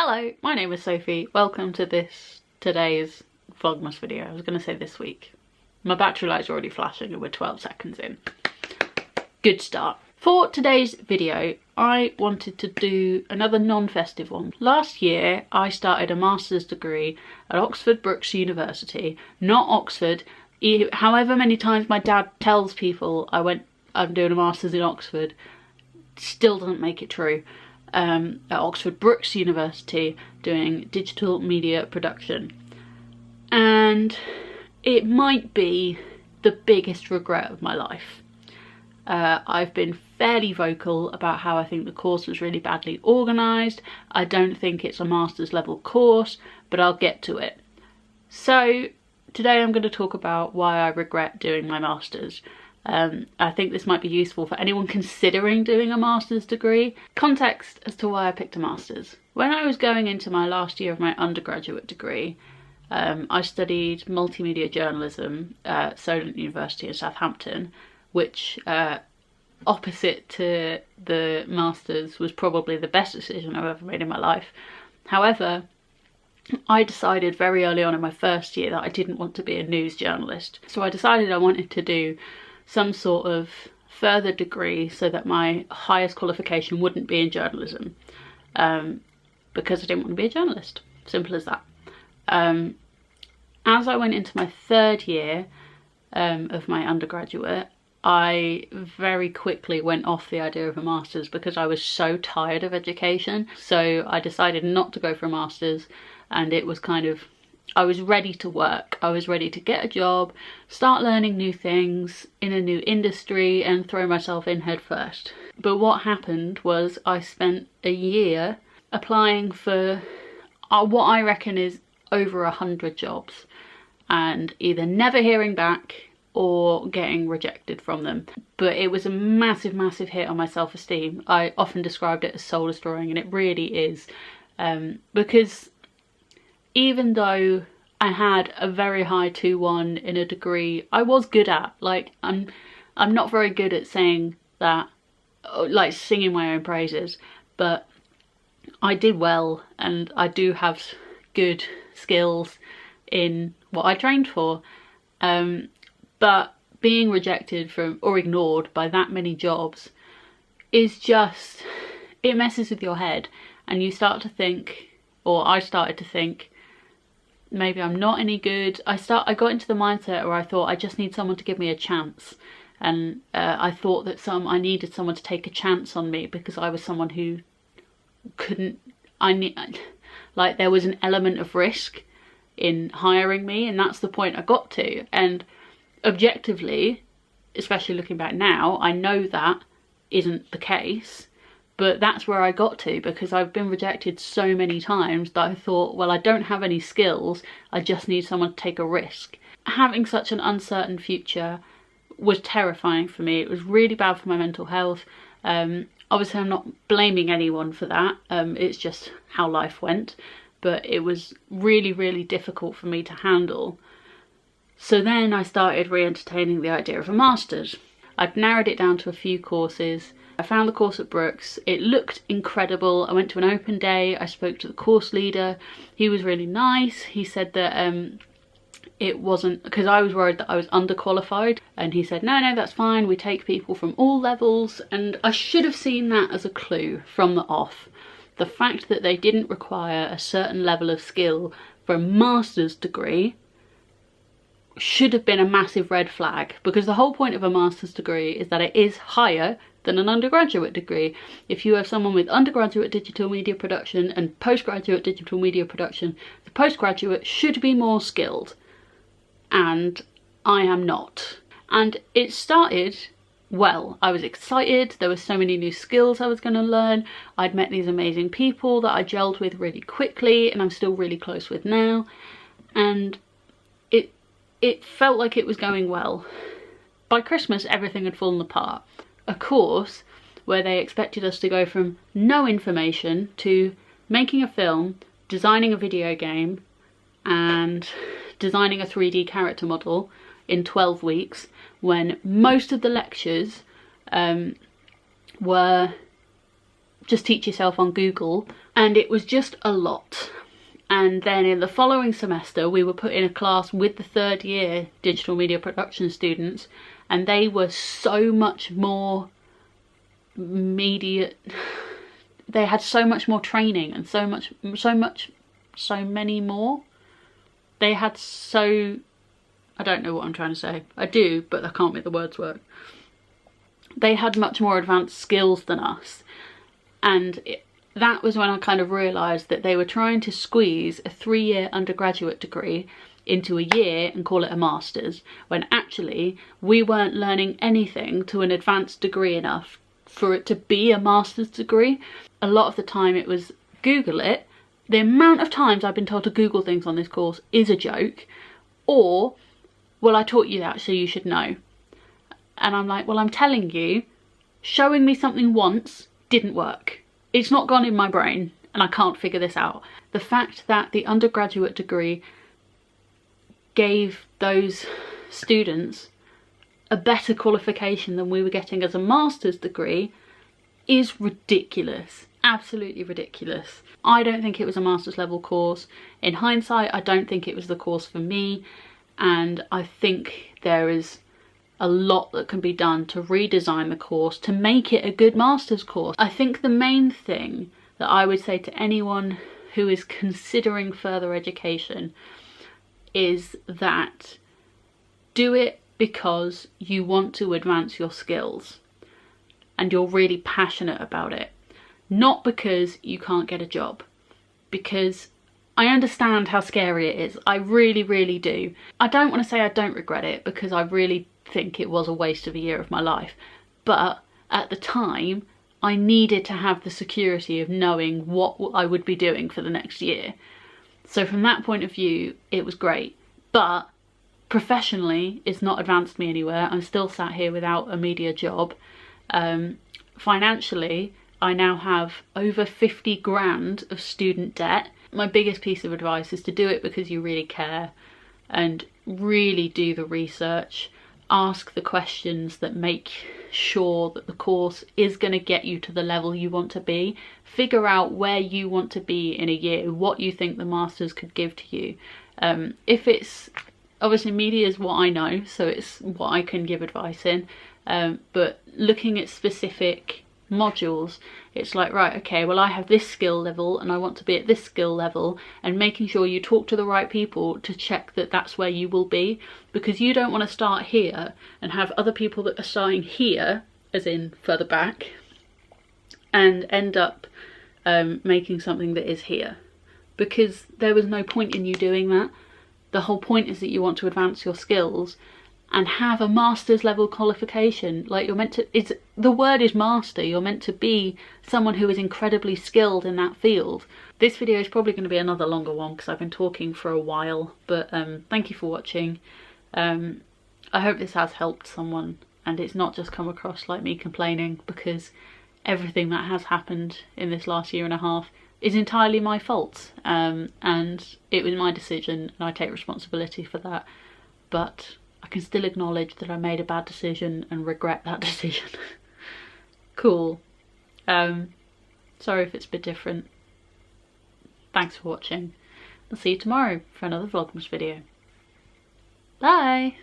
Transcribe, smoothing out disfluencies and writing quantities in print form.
Hello, my name is Sophie. Welcome to today's Vlogmas video. I was going to say this week. My battery light's already flashing and we're 12 seconds in. Good start. For today's video, I wanted to do another non-festive one. Last year, I started a master's degree at Oxford Brookes University, not Oxford. However many times my dad tells people I'm doing a master's in Oxford, still doesn't make it true. At Oxford Brookes University doing digital media production, and it might be the biggest regret of my life. I've been fairly vocal about how I think the course was really badly organised. I don't think it's a master's level course, but I'll get to it. So today I'm going to talk about why I regret doing my master's. I think this might be useful for anyone considering doing a master's degree. Context as to why I picked a master's. When I was going into my last year of my undergraduate degree, I studied multimedia journalism at Solent University in Southampton, which opposite to the master's was probably the best decision I've ever made in my life. However, I decided very early on in my first year that I didn't want to be a news journalist. So I decided I wanted to do some sort of further degree so that my highest qualification wouldn't be in journalism, because I didn't want to be a journalist. Simple as that. As I went into my third year of my undergraduate, I very quickly went off the idea of a master's because I was so tired of education. So I decided not to go for a master's, and it was kind of, I was ready to work. I was ready to get a job, start learning new things in a new industry and throw myself in head first. But what happened was I spent a year applying for what I reckon is over 100 jobs and either never hearing back or getting rejected from them. But it was a massive, massive hit on my self-esteem. I often described it as soul destroying, and it really is, because even though I had a very high 2-1 in a degree I was good at, like I'm not very good at saying that, like singing my own praises, but I did well and I do have good skills in what I trained for. But being rejected from or ignored by that many jobs is just, it messes with your head, and you start to think, or I started to think, maybe I'm not any good. I got into the mindset where I thought I just need someone to give me a chance, and I thought that I needed someone to take a chance on me because I was someone who couldn't. Like there was an element of risk in hiring me, and that's the point I got to. And objectively, especially looking back now, I know that isn't the case. But that's where I got to because I've been rejected so many times that I thought, well, I don't have any skills, I just need someone to take a risk. Having such an uncertain future was terrifying for me. It was really bad for my mental health. Obviously, I'm not blaming anyone for that. It's just how life went. But it was really, really difficult for me to handle. So then I started re-entertaining the idea of a master's. I'd narrowed it down to a few courses. I found the course at Brookes. It looked incredible. I went to an open day. I spoke to the course leader. He was really nice. He said that it wasn't, because I was worried that I was underqualified, and he said, no, that's fine. We take people from all levels. And I should have seen that as a clue from the off. The fact that they didn't require a certain level of skill for a master's degree should have been a massive red flag, because the whole point of a master's degree is that it is higher than an undergraduate degree. If you have someone with undergraduate digital media production and postgraduate digital media production, the postgraduate should be more skilled, and I am not. And it started well. I was excited. There were so many new skills I was going to learn. I'd met these amazing people that I gelled with really quickly, and I'm still really close with now, and it felt like it was going well. By Christmas, everything had fallen apart. A course where they expected us to go from no information to making a film, designing a video game, and designing a 3D character model in 12 weeks, when most of the lectures were just teach yourself on Google and it was just a lot. And then in the following semester we were put in a class with the third year digital media production students, and they were so much more media, they had so much more training and so many more. They had I don't know what I'm trying to say. I do, but I can't make the words work. They had much more advanced skills than us. And that was when I kind of realised that they were trying to squeeze a 3-year undergraduate degree into a year and call it a master's, when actually we weren't learning anything to an advanced degree enough for it to be a master's degree. A lot of the time it was Google it. The amount of times I've been told to Google things on this course is a joke, or, well, I taught you that so you should know. And I'm like, well, I'm telling you, showing me something once didn't work. It's not gone in my brain and I can't figure this out. The fact that the undergraduate degree gave those students a better qualification than we were getting as a master's degree is ridiculous. Absolutely ridiculous. I don't think it was a master's level course. In hindsight, I don't think it was the course for me, and I think there is a lot that can be done to redesign the course to make it a good master's course. I think the main thing that I would say to anyone who is considering further education is that do it because you want to advance your skills and you're really passionate about it, not because you can't get a job. Because I understand how scary it is. I really, really do. I don't want to say I don't regret it, because I really think it was a waste of a year of my life. But at the time, I needed to have the security of knowing what I would be doing for the next year. So from that point of view, it was great. But professionally, it's not advanced me anywhere. I'm still sat here without a media job. Financially, I now have over 50 grand of student debt. My biggest piece of advice is to do it because you really care and really do the research. Ask the questions that make sure that the course is going to get you to the level you want to be. Figure out where you want to be in a year, what you think the masters could give to you. If it's, obviously media is what I know, so it's what I can give advice in, but looking at specific modules, it's like, right, okay, well I have this skill level and I want to be at this skill level, and making sure you talk to the right people to check that that's where you will be, because you don't want to start here and have other people that are starting here, as in further back, and end up making something that is here, because there was no point in you doing that. The whole point is that you want to advance your skills and have a master's level qualification. Like, you're meant to, the word is master, you're meant to be someone who is incredibly skilled in that field. This video is probably going to be another longer one because I've been talking for a while, but thank you for watching. I hope this has helped someone and it's not just come across like me complaining, because everything that has happened in this last year and a half is entirely my fault, and it was my decision and I take responsibility for that. But I can still acknowledge that I made a bad decision and regret that decision. Cool. Sorry if it's a bit different. Thanks for watching. I'll see you tomorrow for another Vlogmas video. Bye!